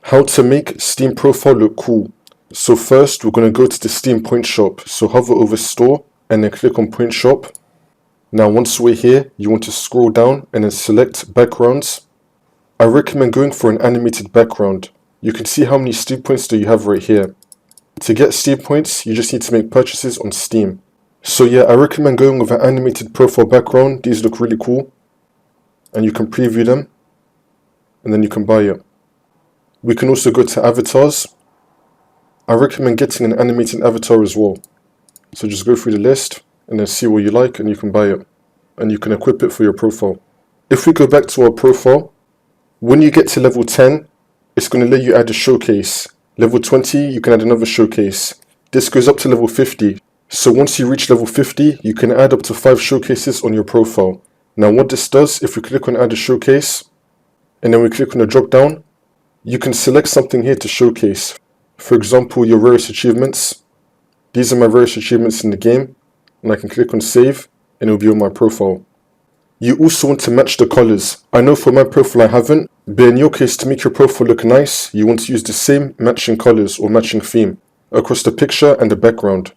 How to make Steam profile look cool. So first we're going to go to the Steam point shop. So hover over store and then click on point shop. Now once we're here, you want to scroll down and then select backgrounds. I recommend going for an animated background. You can see how many Steam points do you have right here. To get Steam points, you just need to make purchases on Steam. So yeah, I recommend going with an animated profile background. These look really cool. And you can preview them. And then you can buy it. We can also go to avatars. I recommend getting an animated avatar as well. So just go through the list and then see what you like and you can buy it. And you can equip it for your profile. If we go back to our profile, when you get to level 10, it's going to let you add a showcase. Level 20, you can add another showcase. This goes up to level 50. So once you reach level 50, you can add up to 5 showcases on your profile. Now what this does, if we click on add a showcase, and then we click on the drop down, you can select something here to showcase. For example, your rarest achievements. These are my rarest achievements in the game, and I can click on save, and it will be on my profile. You also want to match the colors. I know for my profile I haven't, but in your case, to make your profile look nice, you want to use the same matching colors or matching theme across the picture and the background.